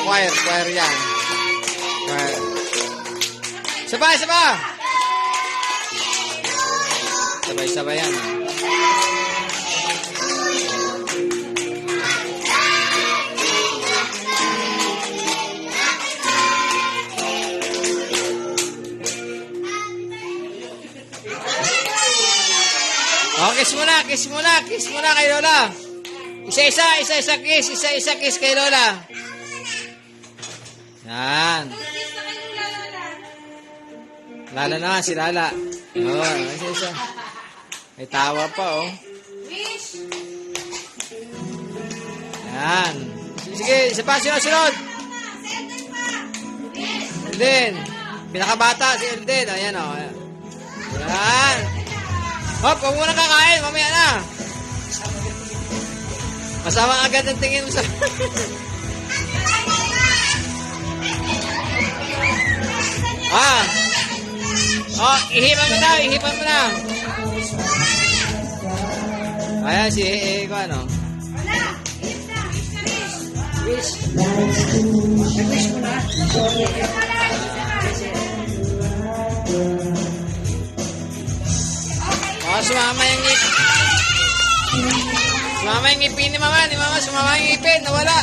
choir. Choir yan. Choir. Sabay. Sabay yan. Oh, kiss muna kay Lola. Isa-isa kiss kay Lola. Yan. Lala na, si Lala. Oh, isa-isa. May tawa pa, oh. Yan. Sige, isa pa, sunod. Elden. Pinakabata, si Elden. Ayan, oh. Yan. Hop, huwag muna kakain. Mamaya na. Masama agad ang tingin mo sa... Oh, ihipan mo na. Ayan, si ko ano. Wish mo na. Oh, sumama yung ngipin. Sumama yung ngipin ni mama. Sumama yung ngipin. Nawala.